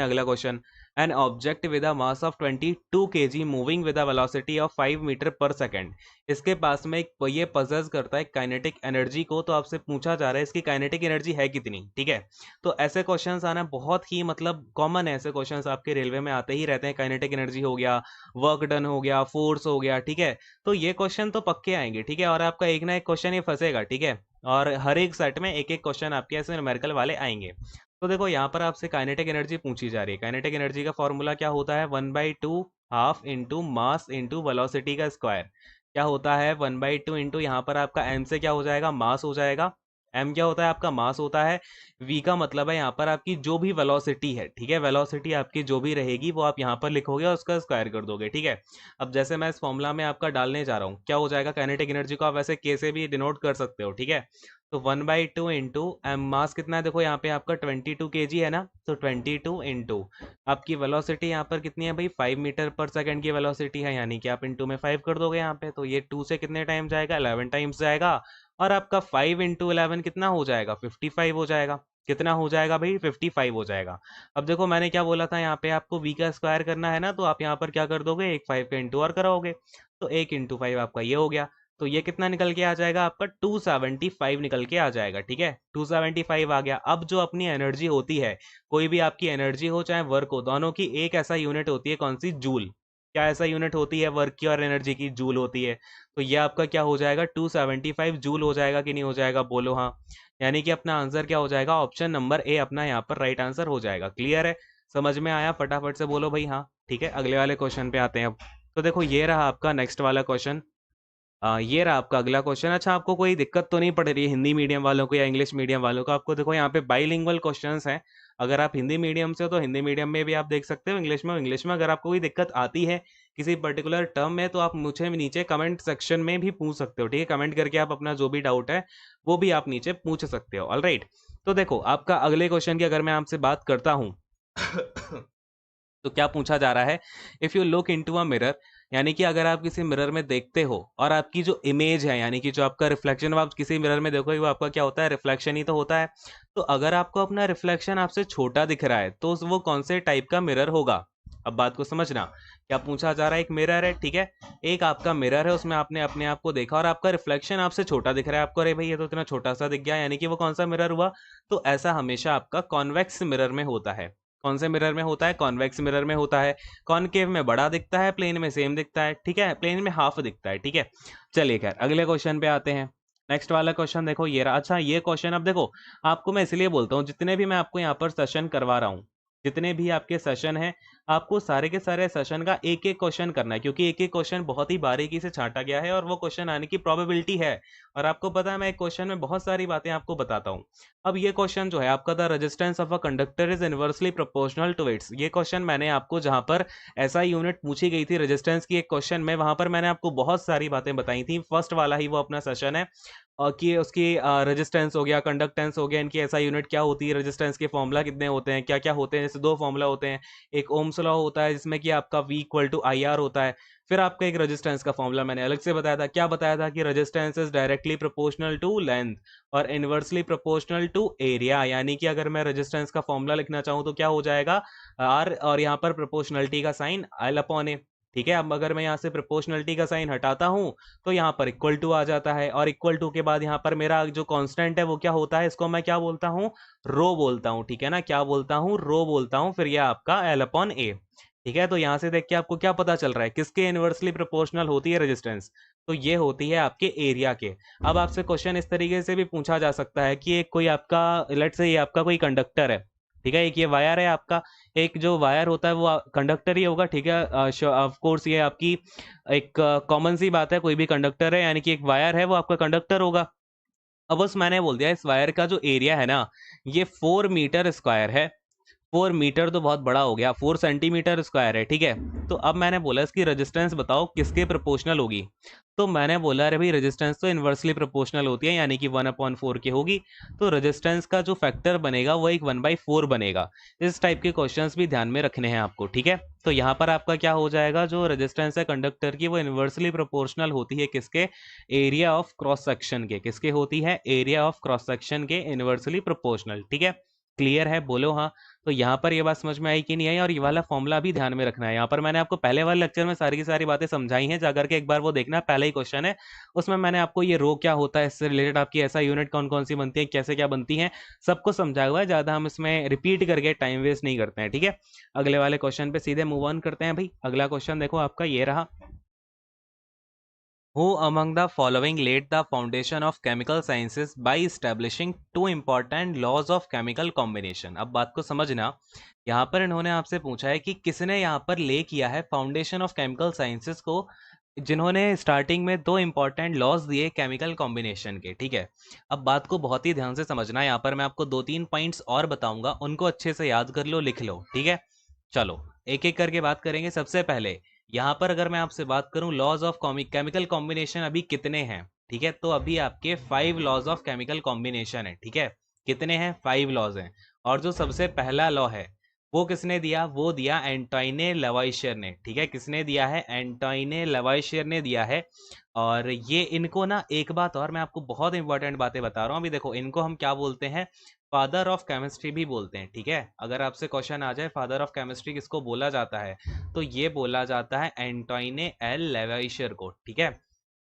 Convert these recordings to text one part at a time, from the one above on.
अगला question, an object with a mass of 22 kg moving with a velocity of 5 metre per second. इसके पास में एक ये पजल्स करता है काइनेटिक एनर्जी को, तो आपसे पूछा जा रहा है इसकी काइनेटिक एनर्जी है कितनी। ठीक है, तो ऐसे क्वेश्चंस आना बहुत ही मतलब कॉमन है, ऐसे क्वेश्चंस आपके रेलवे में आते ही रहते हैं। काइनेटिक एनर्जी हो गया, वर्क डन हो गया, फोर्स हो गया। ठीक है, तो ये क्वेश्चन तो पक्के आएंगे। ठीक है, और आपका एक ना एक क्वेश्चन ये फंसेगा। ठीक है, और हर एक सेट में एक एक क्वेश्चन आपके ऐसे न्यूमेरिकल वाले आएंगे। तो देखो यहाँ पर आपसे काइनेटिक एनर्जी पूछी जा रही है। काइनेटिक एनर्जी का फॉर्मूला क्या होता है, 1/2 half into mass into velocity का स्क्वायर। क्या होता है, 1/2 इंटू यहाँ पर आपका एम से क्या हो जाएगा, मास हो जाएगा। एम क्या होता है, आपका मास होता है। वी का मतलब है यहाँ पर आपकी जो भी वेलोसिटी है। ठीक है, वेलोसिटी आपकी जो भी रहेगी वो आप यहाँ पर लिखोगे और उसका स्क्वायर कर दोगे। ठीक है, अब जैसे मैं इस फॉर्मूला में आपका डालने जा रहा हूँ, क्या हो जाएगा, काइनेटिक एनर्जी को आप वैसे के से भी डिनोट कर सकते हो। ठीक है, तो 1/2 इंटू एम, मास कितना है देखो यहाँ पे आपका 22 kg है ना, तो 22 इंटू आपकी वेलोसिटी यहाँ पर कितनी है भाई, 5 मीटर पर सेकंड की वेलोसिटी है, यानी कि आप इंटू में 5 कर दोगे यहाँ पे, तो ये 2 से कितने टाइम जाएगा, 11 टाइम्स जाएगा। और आपका 5 इंटू 11 कितना हो जाएगा, 55 हो जाएगा। कितना हो जाएगा भाई, 55 हो जाएगा। अब देखो मैंने क्या बोला था, यहाँ पे आपको v का स्क्वायर करना है ना, तो आप यहाँ पर क्या कर दोगे, एक 5 का इंटू और कराओगे, तो 1 इंटू 5 आपका ये हो गया। तो ये कितना निकल के आ जाएगा, आपका 275 निकल के आ जाएगा। ठीक है, 275 आ गया। अब जो अपनी एनर्जी होती है, कोई भी आपकी एनर्जी हो चाहे वर्क हो, दोनों की एक ऐसा यूनिट होती है, कौन सी, जूल। क्या ऐसा यूनिट होती है वर्क की और एनर्जी की, जूल होती है। तो ये आपका क्या हो जाएगा, 275 जूल हो जाएगा कि नहीं हो जाएगा, बोलो हाँ। यानी कि अपना आंसर क्या हो जाएगा, ऑप्शन नंबर ए अपना यहाँ पर राइट आंसर हो जाएगा। क्लियर है, समझ में आया, फटाफट से बोलो भाई हाँ। ठीक है, अगले वाले क्वेश्चन पे आते हैं अब। तो देखो ये रहा आपका नेक्स्ट वाला क्वेश्चन। ये रहा आपका अगला क्वेश्चन। अच्छा, आपको कोई दिक्कत तो नहीं पड़ रही है हिंदी मीडियम वालों को या इंग्लिश मीडियम वालों को? आपको देखो यहाँ पे बाइलिंगुअल क्वेश्चंस हैं। अगर आप हिंदी मीडियम से हो तो हिंदी मीडियम में भी आप देख सकते हो, इंग्लिश में इंग्लिश में। अगर आपको कोई दिक्कत आती है किसी पर्टिकुलर टर्म में, तो आप मुझे नीचे कमेंट सेक्शन में भी पूछ सकते हो। ठीक है, कमेंट करके आप अपना जो भी डाउट है वो भी आप नीचे पूछ सकते हो। ऑलराइट, तो देखो आपका अगले क्वेश्चन की अगर मैं आपसे बात करता हूँ तो क्या पूछा जा रहा है, if you look into a mirror, यानी कि अगर आप किसी मिरर में देखते हो और आपकी जो इमेज है, यानी कि जो आपका रिफ्लेक्शन, आप किसी मिरर में देखोगे वो आपका क्या होता है, रिफ्लेक्शन ही तो होता है। तो अगर आपको अपना रिफ्लेक्शन आपसे छोटा दिख रहा है तो वो कौन से टाइप का मिरर होगा। अब बात को समझना, क्या पूछा जा रहा है, एक मिरर है। ठीक है, एक आपका मिरर है, उसमें आपने अपने आप को देखा और आपका रिफ्लेक्शन आपसे छोटा दिख रहा है आपको, अरे भाई ये तो इतना छोटा सा दिख गया, यानी कि वो कौन सा मिरर हुआ। तो ऐसा हमेशा आपका कॉन्वेक्स मिरर में होता है। कौन से मिरर में होता है, कॉन्वेक्स मिरर में होता है। कॉनकेव में बड़ा दिखता है, प्लेन में सेम दिखता है। ठीक है, प्लेन में हाफ दिखता है। ठीक है, चलिए खैर अगले क्वेश्चन पे आते हैं। नेक्स्ट वाला क्वेश्चन देखो ये रहा। अच्छा, ये क्वेश्चन अब देखो, आपको मैं इसलिए बोलता हूँ, जितने भी मैं आपको यहाँ पर सेशन करवा रहा हूँ, जितने भी आपके सेशन हैं, आपको सारे के सारे सेशन का एक एक क्वेश्चन करना है, क्योंकि एक एक क्वेश्चन बहुत ही बारीकी से छांटा गया है और वो क्वेश्चन आने की प्रोबेबिलिटी है। और आपको पता है मैं एक क्वेश्चन में बहुत सारी बातें आपको बताता हूँ। अब ये क्वेश्चन जो है आपका, the resistance of a conductor is inversely proportional to its, ये क्वेश्चन मैंने आपको जहां पर ऐसा यूनिट पूछी गई थी रेजिस्टेंस की एक क्वेश्चन में, वहां पर मैंने आपको बहुत सारी बातें बताई थी। फर्स्ट वाला ही वो अपना सेशन है, और कि उसकी रेजिस्टेंस हो गया, कंडक्टेंस हो गया, इनकी ऐसा यूनिट क्या होती है, रेजिस्टेंस के फॉर्मूला कितने होते हैं, क्या क्या होते हैं। जैसे दो फॉर्मूला होते हैं, एक ओम्स लॉ होता है जिसमें कि आपका V इक्वल टू IR होता है। फिर आपका एक रेजिस्टेंस का फॉर्मूला मैंने अलग से बताया था, क्या बताया था कि resistance is directly proportional to length और इनवर्सली प्रोपोर्शनल टू एरिया। यानी कि अगर मैं रेजिस्टेंस का फॉर्मूला लिखना चाहूँ तो क्या हो जाएगा, R, और यहाँ पर प्रोपोर्शनलिटी का साइन L/A। ठीक है, अब अगर मैं यहाँ से प्रोपोर्शनलिटी का साइन हटाता हूँ तो यहाँ पर इक्वल टू आ जाता है, और इक्वल टू के बाद यहाँ पर मेरा जो कांस्टेंट है वो क्या होता है, इसको मैं क्या बोलता हूँ, रो बोलता हूँ। ठीक है ना, क्या बोलता हूँ, रो बोलता हूँ। फिर ये आपका L/A। ठीक है, तो यहाँ से देख के आपको क्या पता चल रहा है, किसके इनवर्सली प्रोपोर्शनल होती है रेजिस्टेंस, तो ये होती है आपके एरिया के। अब आपसे क्वेश्चन इस तरीके से भी पूछा जा सकता है कि एक कोई आपका, लेट से ये आपका कोई कंडक्टर है। ठीक है, एक ये वायर है आपका, एक जो वायर होता है वो कंडक्टर ही होगा। ठीक है, ऑफ कोर्स ये आपकी एक कॉमन सी बात है, कोई भी कंडक्टर है यानी कि एक वायर है वो आपका कंडक्टर होगा। अब बस मैंने बोल दिया इस वायर का जो एरिया है ना, ये 4 मीटर स्क्वायर है। 4 मीटर तो बहुत बड़ा हो गया, 4 सेंटीमीटर स्क्वायर है। ठीक है, तो अब मैंने बोला इसकी रेजिस्टेंस बताओ किसके प्रोपोर्शनल होगी। तो मैंने बोला अरे भाई रेजिस्टेंस तो इन्वर्सली प्रोपोर्शनल होती है, यानी कि 1/4 की होगी। तो रेजिस्टेंस का जो फैक्टर बनेगा वो एक 1/4 बनेगा। इस टाइप के क्वेश्चंस भी ध्यान में रखने हैं आपको। ठीक है, तो यहाँ पर आपका क्या हो जाएगा, जो रेजिस्टेंस है कंडक्टर की वो इन्वर्सली प्रोपोर्शनल होती है किसके, एरिया ऑफ क्रॉस सेक्शन के। किसके होती है, एरिया ऑफ क्रॉस सेक्शन के इन्वर्सली प्रोपोर्शनल। ठीक है, क्लियर है, बोलो हाँ। तो यहाँ पर ये बात समझ में आई कि नहीं आई, और ये वाला फॉर्मूला भी ध्यान में रखना है। यहाँ पर मैंने आपको पहले वाले लेक्चर में सारी की सारी बातें समझाई हैं, जाकर के एक बार वो देखना, पहले ही क्वेश्चन है उसमें मैंने आपको ये रो क्या होता है, इससे रिलेटेड आपकी ऐसा यूनिट कौन कौन सी बनती है, कैसे क्या बनती है, सब कुछ समझाया हुआ है। ज़्यादा हम इसमें रिपीट करके टाइम वेस्ट नहीं करते हैं, ठीक है। अगले वाले क्वेश्चन पे सीधे मूव ऑन करते हैं भाई। अगला क्वेश्चन देखो आपका ये रहा। Who among the following laid the foundation of chemical sciences by establishing two important laws of chemical combination? अब बात को समझना, यहाँ पर इन्होंने आपसे पूछा है कि किसने यहाँ पर ले किया है फाउंडेशन ऑफ केमिकल साइंसेस को, जिन्होंने स्टार्टिंग में दो इंपॉर्टेंट लॉज दिए केमिकल कॉम्बिनेशन के, ठीक है। अब बात को बहुत ही ध्यान से समझना, यहाँ पर मैं आपको दो तीन पॉइंट्स और बताऊंगा, उनको अच्छे से याद कर लो, लिख लो, ठीक है। चलो एक एक करके बात करेंगे। सबसे पहले यहाँ पर अगर मैं आपसे बात करूं लॉज ऑफ केमिकल कॉम्बिनेशन अभी कितने हैं, ठीक है, तो अभी आपके 5 लॉज ऑफ केमिकल कॉम्बिनेशन है, ठीक है। कितने हैं? 5 लॉज हैं। और जो सबसे पहला लॉ है वो किसने दिया? वो दिया एंटोइने लवाइशियर ने, ठीक है। किसने दिया है? एंटोइने लवाइशियर ने दिया है। और ये इनको ना, एक बात और मैं आपको बहुत इंपॉर्टेंट बातें बता रहा हूँ अभी, देखो इनको हम क्या बोलते हैं? फादर ऑफ केमिस्ट्री भी बोलते हैं, ठीक है। अगर आपसे क्वेश्चन आ जाए फादर ऑफ केमिस्ट्री किसको बोला जाता है, तो ये बोला जाता है एंटोइने एल लेवाइशियर को, ठीक है,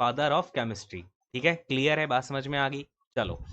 फादर ऑफ केमिस्ट्री, ठीक है। क्लियर है, बात समझ में आ गई। चलो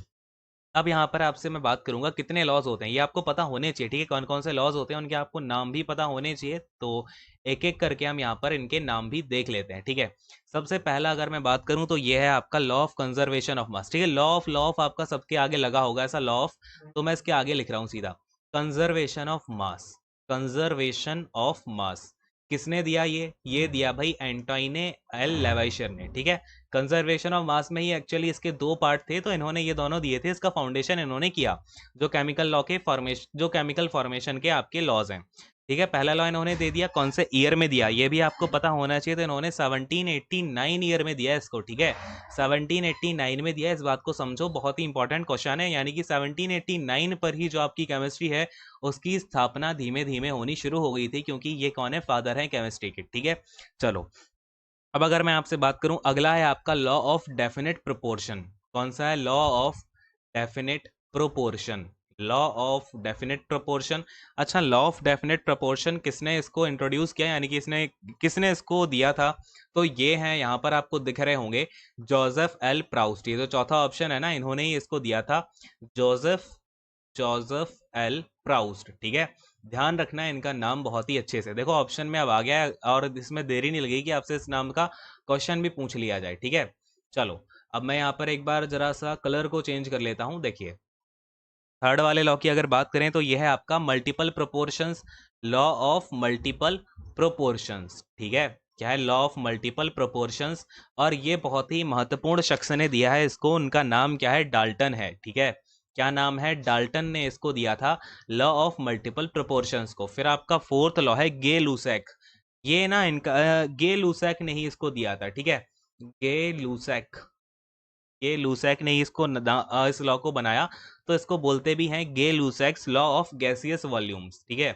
अब यहाँ पर आपसे मैं बात करूंगा कितने लॉज होते हैं, ये आपको पता होने चाहिए, ठीक है। कौन कौन से लॉज होते हैं उनके आपको नाम भी पता होने चाहिए, तो एक एक करके हम यहाँ पर इनके नाम भी देख लेते हैं, ठीक है। सबसे पहला अगर मैं बात करूं तो ये है आपका law of conservation of mass, ठीक है। लॉ ऑफ आपका सबके आगे लगा होगा ऐसा लॉ ऑफ, तो मैं इसके आगे लिख रहा हूँ सीधा, conservation of mass. Conservation of mass किसने दिया? ये दिया भाई एंटोइने एल लेवाइशियर ने, ठीक है। कंजर्वेशन ऑफ मास में ही एक्चुअली इसके दो पार्ट थे, तो इन्होंने ये दोनों दिए थे, इसका फाउंडेशन इन्होंने किया, जो केमिकल लॉ के फॉर्मेशन, जो केमिकल फॉर्मेशन के आपके लॉज हैं, ठीक है। पहला लॉ इन्होंने दे दिया, कौन से ईयर में दिया ये भी आपको पता होना चाहिए, तो इन्होंने 1789 ईयर में दिया इसको, ठीक है। 1789 में दिया, इस बात को समझो, बहुत ही इंपॉर्टेंट क्वेश्चन है। यानी कि 1789 पर ही जो आपकी केमिस्ट्री है उसकी स्थापना धीमे धीमे होनी शुरू हो गई थी, क्योंकि ये कौन है? फादर है केमिस्ट्री के, ठीक है। चलो अब अगर मैं आपसे बात करूं, अगला है आपका लॉ ऑफ डेफिनेट प्रोपोर्शन। कौन सा है? Law of definite proportion. Law of definite proportion. अच्छा, लॉ ऑफ डेफिनेट प्रोपोर्शन किसने इसको इंट्रोड्यूस किया, यानी कि इसने किसने इसको दिया था? तो ये है, यहाँ पर आपको दिख रहे होंगे, जोसेफ एल प्राउस्ट। ये जो चौथा ऑप्शन है ना, इन्होंने ही इसको दिया था, जोसेफ जोसेफ एल प्राउस्ट, ठीक है। ध्यान रखना है इनका नाम बहुत ही अच्छे से, देखो ऑप्शन में अब आ गया है और इसमें देरी नहीं लगेगी कि आपसे इस नाम का क्वेश्चन भी पूछ लिया जाए, ठीक है। चलो अब मैं यहाँ पर एक बार जरा सा कलर को चेंज कर लेता हूँ। देखिए थर्ड वाले लॉ की अगर बात करें तो यह है आपका multiple proportions, law of multiple proportions, ठीक है। क्या है? Law of multiple proportions. और ये बहुत ही महत्वपूर्ण शख्स ने दिया है इसको, उनका नाम क्या है? डाल्टन है, ठीक है। क्या नाम है? डाल्टन ने इसको दिया था लॉ ऑफ मल्टीपल प्रोपोर्शंस को। फिर आपका फोर्थ लॉ है गे लूसैक। ये ना इनका गे लूसैक ने ही इसको दिया था, ठीक है। गे लूसैक, ये लूसैक ने ही इसको इस लॉ को बनाया, तो इसको बोलते भी हैं गे लूसैक्स लॉ ऑफ गैसियस वॉल्यूम्स, ठीक है।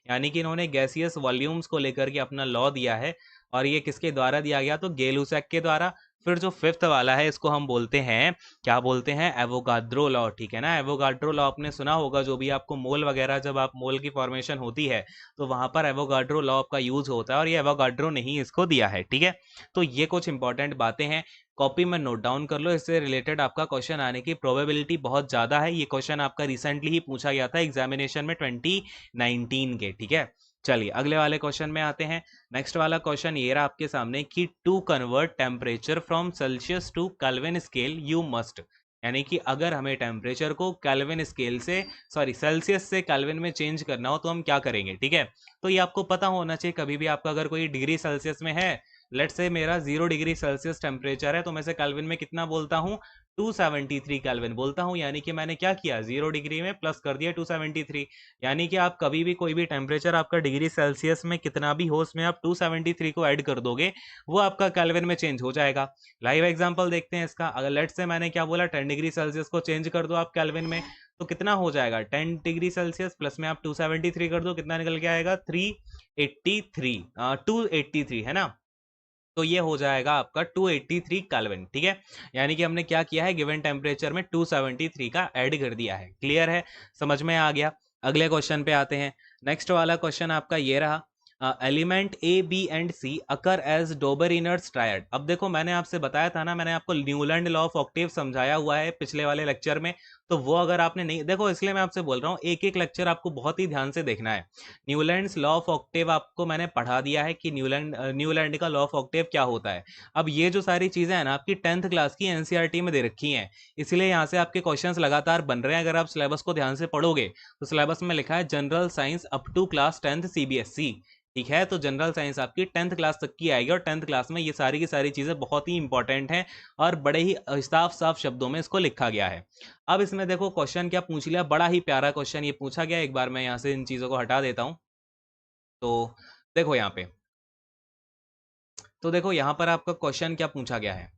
यानी कि इन्होंने गैसियस वॉल्यूम्स को लेकर के अपना लॉ दिया है, और ये किसके द्वारा दिया गया? तो गे लूसैक के द्वारा। फिर जो फिफ्थ वाला है इसको हम बोलते हैं, क्या बोलते हैं? एवोगाड्रो लॉ, ठीक है ना। एवोगाड्रो लॉ आपने सुना होगा, जो भी आपको मोल वगैरह, जब आप मोल की फॉर्मेशन होती है तो वहां पर एवोगाड्रो लॉ का यूज होता है, और ये एवोगाड्रो ने ही इसको दिया है, ठीक है। तो ये कुछ इंपॉर्टेंट बातें हैं, कॉपी में नोट डाउन कर लो, इससे रिलेटेड आपका क्वेश्चन आने की प्रोबेबिलिटी बहुत ज़्यादा है। ये क्वेश्चन आपका रिसेंटली ही पूछा गया था एग्जामिनेशन में 2019 के, ठीक है। चलिए अगले वाले क्वेश्चन में आते हैं। नेक्स्ट वाला क्वेश्चन ये रहा आपके सामने कि to convert temperature from Celsius to Kelvin scale you must, यानी कि अगर हमें टेम्परेचर को केल्विन स्केल से, सॉरी सेल्सियस से केल्विन में चेंज करना हो तो हम क्या करेंगे, ठीक है। तो ये आपको पता होना चाहिए, कभी भी आपका अगर कोई डिग्री सेल्सियस में है, लेट से मेरा 0 डिग्री सेल्सियस टेम्परेचर है, तो मैं से केल्विन में कितना बोलता हूँ? 273 केल्विन बोलता हूँ। यानी कि मैंने क्या किया? 0 डिग्री में प्लस कर दिया 273। यानी कि आप कभी भी कोई भी टेम्परेचर आपका डिग्री सेल्सियस में कितना भी हो, उसमें आप 273 को ऐड कर दोगे, वो आपका केल्विन में चेंज हो जाएगा। लाइव एग्जांपल देखते हैं इसका। अगर लेट से मैंने क्या बोला, 10 डिग्री सेल्सियस को चेंज कर दो आप केल्विन में, तो कितना हो जाएगा? 10 डिग्री सेल्सियस प्लस में आप 273 कर दो, कितना निकल के आएगा? 383, 283 है ना। तो ये हो जाएगा आपका 283 केल्विन, ठीक है। यानी कि हमने क्या किया है, गिवन टेम्परेचर में 273 का ऐड कर दिया है। क्लियर है, समझ में आ गया। अगले क्वेश्चन पे आते हैं। नेक्स्ट वाला क्वेश्चन आपका ये रहा, element A B and C occur as Dobereiner's triad. अब देखो मैंने आपसे बताया था ना, मैंने आपको न्यूलैंड लॉ ऑफ ऑक्टेव समझाया हुआ है पिछले वाले लेक्चर में, तो वो अगर आपने नहीं देखो, इसलिए मैं आपसे बोल रहा हूँ एक एक लेक्चर आपको बहुत ही ध्यान से देखना है। न्यूलैंड्स लॉ ऑफ ऑक्टेव आपको मैंने पढ़ा दिया है कि न्यूलैंड का लॉ ऑफ ऑक्टेव क्या होता है। अब ये जो सारी चीजें हैं ना आपकी 10th क्लास की एनसीईआरटी में दे रखी हैं, इसलिए यहाँ से आपके क्वेश्चंस लगातार बन रहे हैं। अगर आप सिलेबस को ध्यान से पढ़ोगे तो सिलेबस में लिखा है general science up to class 10th CBSE, ठीक है। तो जनरल साइंस आपकी 10th क्लास तक की आएगी, और 10th क्लास में ये सारी की सारी चीजें बहुत ही इंपॉर्टेंट हैं और बड़े ही साफ साफ शब्दों में इसको लिखा गया है। अब इसमें देखो क्वेश्चन क्या पूछ लिया, बड़ा ही प्यारा क्वेश्चन ये पूछा गया। एक बार मैं यहाँ से इन चीजों को हटा देता हूँ। तो देखो यहाँ पे, तो देखो यहाँ पर आपका क्वेश्चन क्या पूछा गया है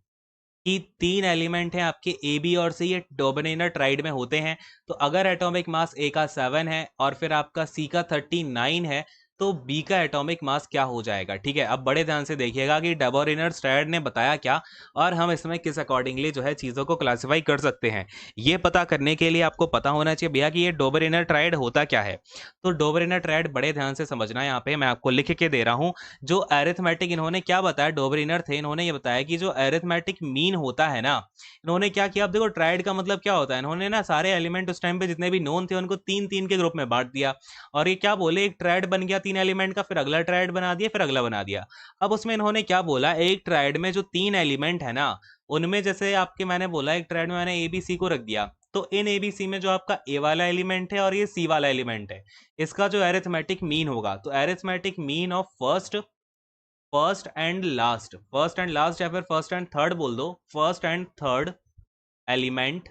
कि तीन एलिमेंट हैं आपके ए बी और सी, ये डोबेनिनर ट्राइड में होते हैं। तो अगर एटॉमिक मास ए का 7 है और फिर आपका सी का 39 है, तो बी का एटॉमिक मास क्या हो जाएगा, ठीक है। अब बड़े ध्यान से देखिएगा कि डोबेनिनर ट्राइड ने बताया क्या, और हम इसमें किस अकॉर्डिंगली जो है चीज़ों को क्लासिफाई कर सकते हैं। ये पता करने के लिए आपको पता होना चाहिए भैया कि ये डोबेनिनर ट्राइड होता क्या है। तो डोबेनिनर ट्राइड बड़े ध्यान से समझना है, यहाँ पे मैं आपको लिख के दे रहा हूँ। जो अरिथमेटिक इन्होंने क्या बताया, डोबेरिनर थे, इन्होंने ये बताया कि जो अरिथमेटिक मीन होता है ना, इन्होंने क्या किया, अब देखो ट्राइड का मतलब क्या होता है, इन्होंने ना सारे एलिमेंट उस टाइम पे जितने भी नोन थे उनको तीन तीन के ग्रुप में बांट दिया, और ये क्या बोले, एक ट्राइड बन गया तीन एलिमेंट का, फिर अगला ट्राइड बना दिया, फिर अगला बना दिया। अब उसमें इन्होंने क्या बोला, एक ट्राइड में जो तीन एलिमेंट है ना, उनमें जैसे आपके मैंने बोला एक ट्राइड में मैंने ए बी सी को रख दिया, तो इन एबीसी में जो आपका ए वाला एलिमेंट है और ये सी वाला एलिमेंट है, इसका जो अरिथमेटिक मीन होगा, तो arithmetic mean of first and last या फिर फर्स्ट एंड थर्ड बोल दो, फर्स्ट एंड थर्ड एलिमेंट।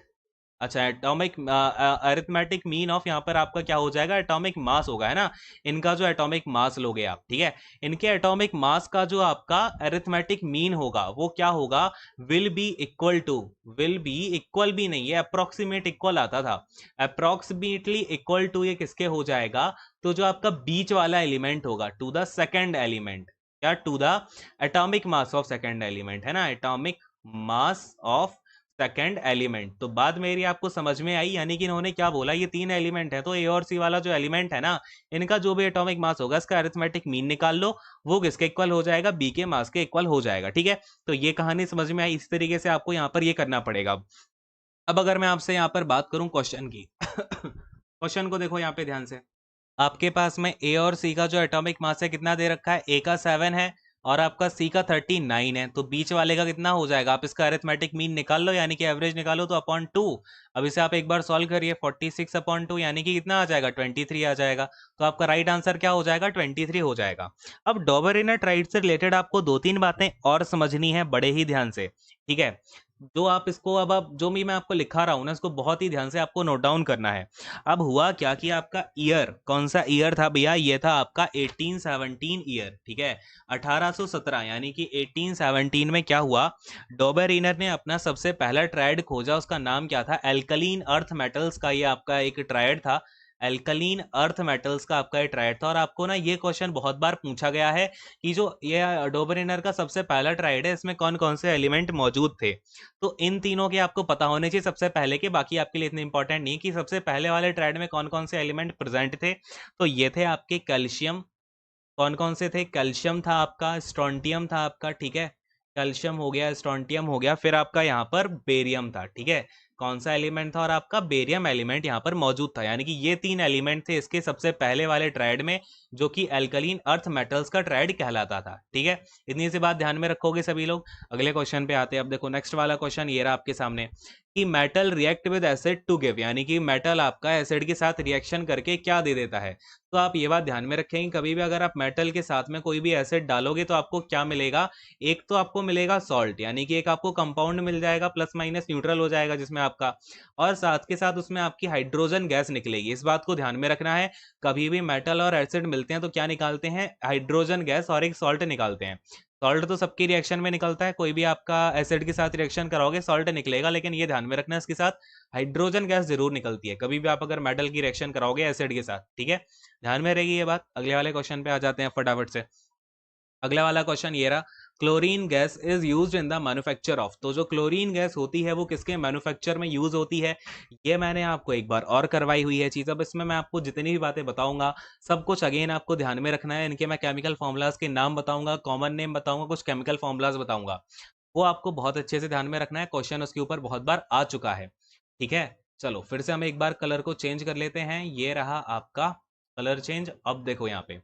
अच्छा, एटॉमिक अरिथमेटिक मीन ऑफ यहाँ पर आपका क्या हो जाएगा, एटॉमिक मास होगा, है ना। इनका जो एटॉमिक मास लोगे आप, ठीक है, इनके एटॉमिक मास का जो आपका अरिथमेटिक मीन होगा वो क्या होगा, will be equal to, will be equal भी नहीं है, अप्रोक्सीमेट इक्वल आता था, अप्रोक्सीमेटली इक्वल टू ये किसके हो जाएगा, तो जो आपका बीच वाला एलिमेंट होगा, टू द सेकेंड एलिमेंट, क्या, to the atomic mass of second element, है ना, atomic mass of second element. तो बात मेरी आपको समझ में आई, यानी कि इन्होंने क्या बोला, ये तीन एलिमेंट है, तो ए और सी वाला जो एलिमेंट है ना, इनका जो भी एटॉमिक मास होगा इसका अरिथमेटिक मीन निकाल लो, वो किसके इक्वल हो जाएगा, बी के मास के इक्वल हो जाएगा, ठीक है। तो ये कहानी समझ में आई, इस तरीके से आपको यहाँ पर ये करना पड़ेगा। अब अगर मैं आपसे यहाँ पर बात करूं क्वेश्चन की क्वेश्चन को देखो यहाँ पे ध्यान से, आपके पास में ए और सी का जो एटॉमिक मास है कितना दे रखा है, ए का 7 है और आपका सी का 39 है, तो बीच वाले का कितना हो जाएगा, आप इसका अरिथमेटिक मीन निकाल लो, यानी कि एवरेज निकालो, तो अपॉन 2। अब इसे आप एक बार सॉल्व करिए, 46 अपॉन 2 यानी कि कितना आ जाएगा, 23 आ जाएगा। तो आपका राइट आंसर क्या हो जाएगा, 23 हो जाएगा। अब डॉबेरिनर ट्राइड से रिलेटेड आपको दो तीन बातें और समझनी है बड़े ही ध्यान से, ठीक है। जो आप इसको, अब आप जो भी मैं आपको लिखा रहा हूं ना, इसको बहुत ही ध्यान से आपको नोट डाउन करना है। अब हुआ क्या कि आपका ईयर, कौन सा ईयर था भैया, ये था आपका 1817 ईयर, ठीक है, 1817, यानी कि 1817 में क्या हुआ, डॉबेरिनर ने अपना सबसे पहला ट्रायड खोजा, उसका नाम क्या था, एल्कलीन अर्थ मेटल्स का ये आपका एक ट्रायड था, एल्कलीन अर्थ मेटल्स का आपका ये ट्रायड था। और आपको ना ये क्वेश्चन बहुत बार पूछा गया है कि जो ये डॉबेरिनर का सबसे पहला ट्रायड है, इसमें कौन कौन से एलिमेंट मौजूद थे, तो इन तीनों के आपको पता होने चाहिए सबसे पहले के, बाकी आपके लिए इतने इंपॉर्टेंट नहीं कि सबसे पहले वाले ट्रायड में कौन कौन से एलिमेंट प्रेजेंट थे। तो ये थे आपके कैल्शियम, कौन कौन से थे, कैल्शियम था आपका, स्ट्रोंटियम था आपका, ठीक है, कैल्शियम हो गया, स्ट्रोंटियम हो गया, फिर आपका यहाँ पर बेरियम था, ठीक है, कौन सा एलिमेंट था, और आपका बेरियम एलिमेंट यहाँ पर मौजूद था। यानी कि ये तीन एलिमेंट थे इसके सबसे पहले वाले ट्रायड में, जो कि एल्कलीन अर्थ मेटल्स का ट्रायड कहलाता था, ठीक है। इतनी सी बात ध्यान में रखोगे सभी लोग। अगले क्वेश्चन पे आते हैं। अब देखो नेक्स्ट वाला क्वेश्चन ये रहा आपके सामने कि metal react with acid to give, यानी कि मेटल आपका एसिड के साथ रिएक्शन करके क्या दे देता है। तो आप ये बात ध्यान में रखेंगे, कभी भी अगर आप मेटल के साथ में कोई भी एसिड डालोगे तो आपको क्या मिलेगा, एक तो आपको मिलेगा सॉल्ट, यानी कि एक आपको कंपाउंड मिल जाएगा, प्लस माइनस न्यूट्रल हो जाएगा जिसमें आपका, और साथ के साथ उसमें आपकी हाइड्रोजन गैस निकलेगी। इस बात को ध्यान में रखना है, कभी भी मेटल और एसिड मिलते हैं तो क्या निकालते हैं, हाइड्रोजन गैस और एक सॉल्ट निकालते हैं। सॉल्ट तो सबकी रिएक्शन में निकलता है, कोई भी आपका एसिड के साथ रिएक्शन कराओगे सॉल्ट निकलेगा, लेकिन ये ध्यान में रखना है इसके साथ हाइड्रोजन गैस जरूर निकलती है, कभी भी आप अगर मेटल की रिएक्शन कराओगे एसिड के साथ, ठीक है, ध्यान में रहेगी ये बात। अगले वाले क्वेश्चन पे आ जाते हैं फटाफट से। अगला वाला क्वेश्चन ये रहा, chlorine gas is used in the manufacture of, तो जो क्लोरीन गैस होती है वो किसके मैन्युफैक्चर में यूज होती है, ये मैंने आपको एक बार और करवाई हुई है चीज। अब इसमें मैं आपको जितनी भी बातें बताऊंगा सब कुछ अगेन आपको ध्यान में रखना है। इनके मैं केमिकल फॉर्मूलाज के नाम बताऊंगा, कॉमन नेम बताऊंगा, कुछ केमिकल फॉर्मूलाज बताऊंगा, वो आपको बहुत अच्छे से ध्यान में रखना है। क्वेश्चन उसके ऊपर बहुत बार आ चुका है, ठीक है। चलो फिर से हम एक बार कलर को चेंज कर लेते हैं, ये रहा आपका कलर चेंज। अब देखो यहाँ पे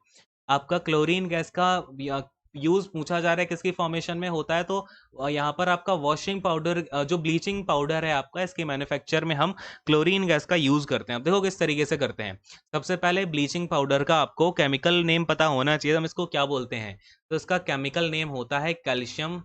आपका क्लोरीन गैस का यूज पूछा जा रहा है किसकी फॉर्मेशन में होता है, तो यहाँ पर आपका वॉशिंग पाउडर, जो ब्लीचिंग पाउडर है आपका, इसके मैन्युफैक्चर में हम क्लोरीन गैस का यूज करते हैं। अब देखो किस तरीके से करते हैं। सबसे पहले ब्लीचिंग पाउडर का आपको केमिकल नेम पता होना चाहिए, हम इसको क्या बोलते हैं। तो इसका केमिकल नेम होता है कैल्शियम,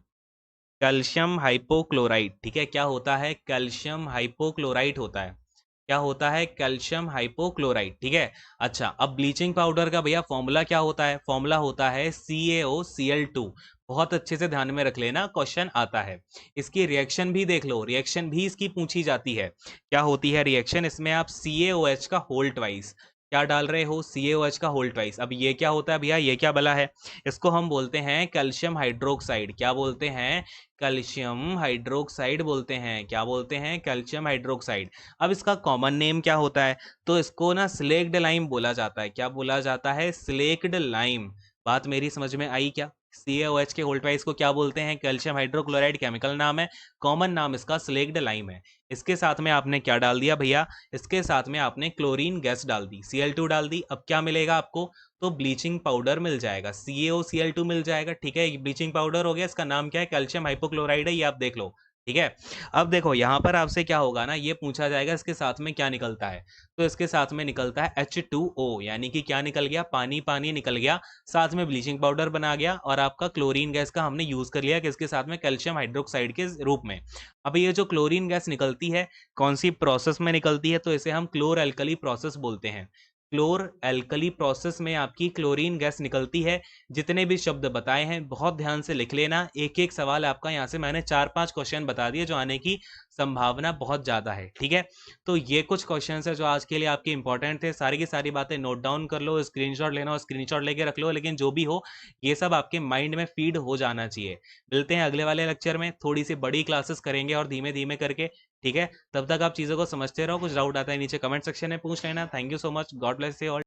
कैल्शियम हाइपोक्लोराइड, ठीक है। क्या होता है, कैल्शियम हाइपोक्लोराइड होता है। क्या होता है, कैल्शियम हाइपोक्लोराइड, ठीक है। अच्छा, अब ब्लीचिंग पाउडर का भैया फॉर्मूला क्या होता है, फॉर्मूला होता है CaOCl2। बहुत अच्छे से ध्यान में रख लेना, क्वेश्चन आता है। इसकी रिएक्शन भी देख लो, रिएक्शन भी इसकी पूछी जाती है। क्या होती है रिएक्शन, इसमें आप CaOH का होल ट्वाइस क्या डाल रहे हो, CaOH का होल ट्वाइस। अब ये क्या होता है भैया, ये क्या बला है, इसको हम बोलते हैं कैल्शियम हाइड्रोक्साइड। क्या बोलते हैं, कैल्शियम हाइड्रोक्साइड बोलते हैं। क्या बोलते हैं, कैल्शियम हाइड्रोक्साइड। अब इसका कॉमन नेम क्या होता है, तो इसको ना स्लेक्ड लाइम बोला जाता है। क्या बोला जाता है, स्लेक्ड लाइम। बात मेरी समझ में आई क्या। CaOH के होल ट्वाइस को क्या बोलते हैं, कैल्शियम हाइड्रोक्लोराइड केमिकल नाम है, कॉमन नाम इसका स्लेक्ड लाइम है। इसके साथ में आपने क्या डाल दिया भैया, इसके साथ में आपने क्लोरीन गैस डाल दी, Cl2 डाल दी। अब क्या मिलेगा आपको, तो ब्लीचिंग पाउडर मिल जाएगा, CaOCl2 मिल जाएगा, ठीक है। ब्लीचिंग पाउडर हो गया, इसका नाम क्या है, कैल्शियम हाइपोक्लोराइड है, ये आप देख लो, ठीक है। अब देखो यहाँ पर आपसे क्या होगा ना, ये पूछा जाएगा इसके साथ में क्या निकलता है। तो इसके साथ में निकलता है H2O, यानी कि क्या निकल गया, पानी पानी निकल गया, साथ में ब्लीचिंग पाउडर बना गया, और आपका क्लोरीन गैस का हमने यूज कर लिया किसके साथ में, कैल्शियम हाइड्रोक्साइड के रूप में। अब ये जो क्लोरीन गैस निकलती है कौन सी प्रोसेस में निकलती है, तो इसे हम क्लोर एल्कली प्रोसेस बोलते हैं। क्लोर एल्कली प्रोसेस में आपकी क्लोरीन गैस निकलती है। जितने भी शब्द बताए हैं बहुत ध्यान से लिख लेना, एक एक सवाल आपका यहाँ से मैंने 4-5 क्वेश्चन बता दिए जो आने की संभावना बहुत ज़्यादा है, ठीक है। तो ये कुछ क्वेश्चन है जो आज के लिए आपके इंपॉर्टेंट थे, सारी की सारी बातें नोट डाउन कर लो, स्क्रीनशॉट लेना हो स्क्रीनशॉट लेके रख लो, लेकिन जो भी हो ये सब आपके माइंड में फीड हो जाना चाहिए। मिलते हैं अगले वाले लेक्चर में, थोड़ी सी बड़ी क्लासेस करेंगे और धीमे धीमे करके, ठीक है। तब तक आप चीज़ों को समझते रहो, कुछ डाउट आता है नीचे कमेंट सेक्शन में पूछ लेना। Thank you so much, God bless you all.